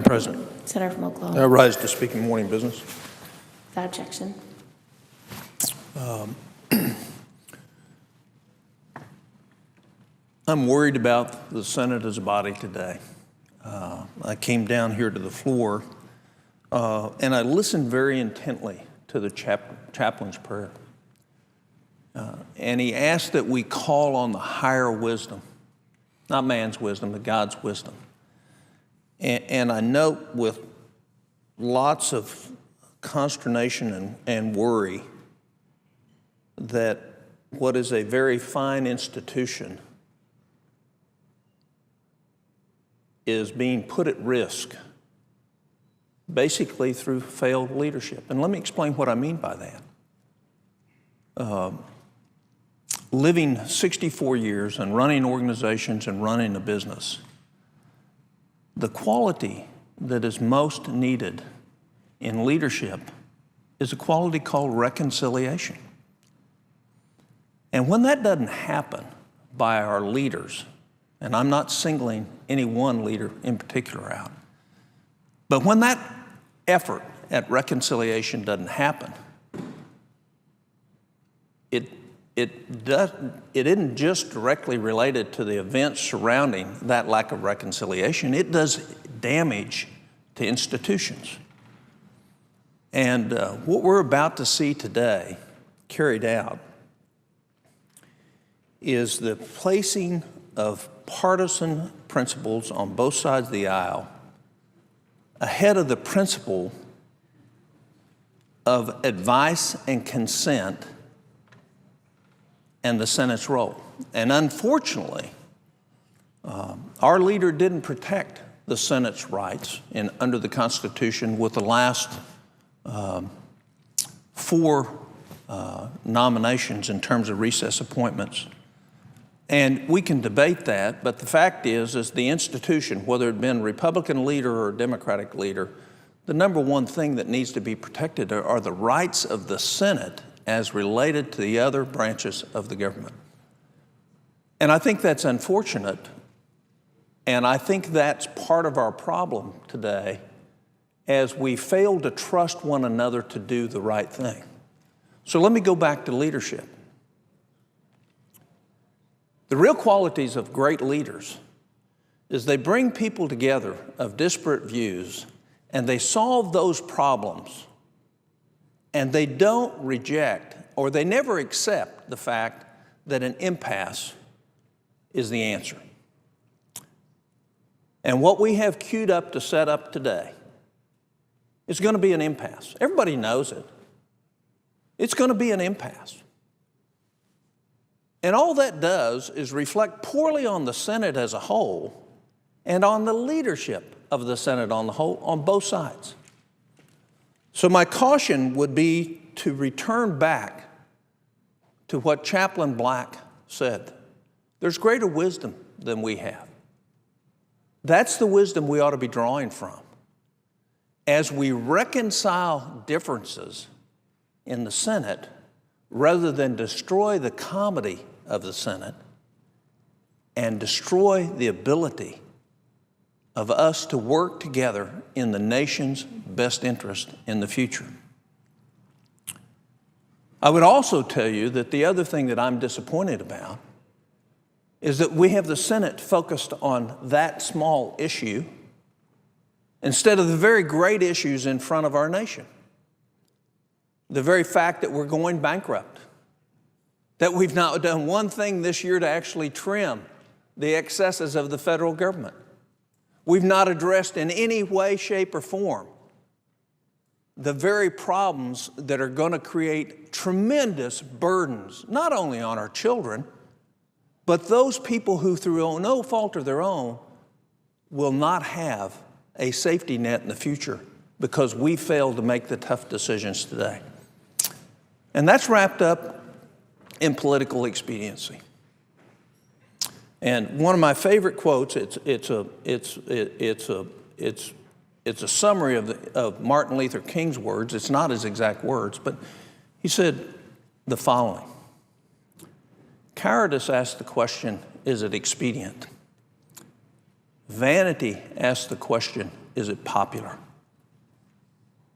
President. Senator from I Oklahoma. rise to speak in morning business. Without objection. I'm worried about the Senate as a body today. I came down here to the floor and I listened very intently to the chaplain's prayer. And he asked that we call on the higher wisdom, not man's wisdom, but God's wisdom. And I note with lots of consternation and worry that what is a very fine institution is being put at risk basically through failed leadership. And let me explain what I mean by that. Living 64 years and running organizations and running a business, the quality that is most needed in leadership is a quality called reconciliation. And when that doesn't happen by our leaders, and I'm not singling any one leader in particular out, but when that effort at reconciliation doesn't happen, it isn't just directly related to the events surrounding that lack of reconciliation. It does damage to institutions. And what we're about to see today carried out is the placing of partisan principles on both sides of the aisle ahead of the principle of advice and consent and the Senate's role. And unfortunately, our leader didn't protect the Senate's rights under the Constitution with the last four nominations in terms of recess appointments. And we can debate that, but the fact is the institution, whether it had been Republican leader or Democratic leader, the number one thing that needs to be protected are the rights of the Senate as related to the other branches of the government. And I think that's unfortunate, and I think that's part of our problem today as we fail to trust one another to do the right thing. So let me go back to leadership. The real qualities of great leaders is they bring people together of disparate views and they solve those problems, and they don't reject or they never accept the fact that an impasse is the answer. And what we have queued up to set up today is going to be an impasse. Everybody knows it. It's going to be an impasse. And all that does is reflect poorly on the Senate as a whole and on the leadership of the Senate on the whole, on both sides. So my caution would be to return back to what Chaplain Black said. There's greater wisdom than we have. That's the wisdom we ought to be drawing from. As we reconcile differences in the Senate, rather than destroy the comedy of the Senate and destroy the ability of us to work together in the nation's best interest in the future. I would also tell you that the other thing that I'm disappointed about is that we have the Senate focused on that small issue instead of the very great issues in front of our nation. The very fact that we're going bankrupt, that we've not done one thing this year to actually trim the excesses of the federal government. We've not addressed in any way, shape, or form the very problems that are going to create tremendous burdens, not only on our children, but those people who, through no fault of their own, will not have a safety net in the future because we failed to make the tough decisions today. And that's wrapped up in political expediency. And one of my favorite quotes, it's a summary of Martin Luther King's words. It's not his exact words, but he said the following: cowardice asks the question, is it expedient? Vanity asks the question, is it popular?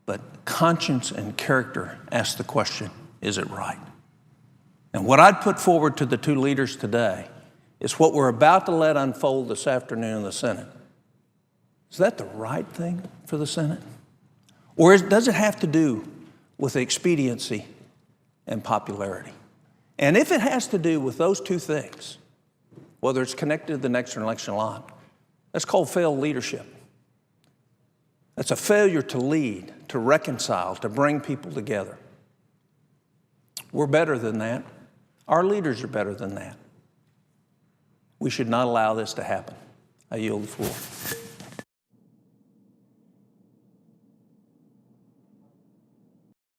But conscience and character ask the question, is it right? And what I'd put forward to the two leaders today is what we're about to let unfold this afternoon in the Senate. Is that the right thing for the Senate? Or does it have to do with expediency and popularity? And if it has to do with those two things, whether it's connected to the next election or not, that's called failed leadership. That's a failure to lead, to reconcile, to bring people together. We're better than that. Our leaders are better than that. We should not allow this to happen. I yield the floor.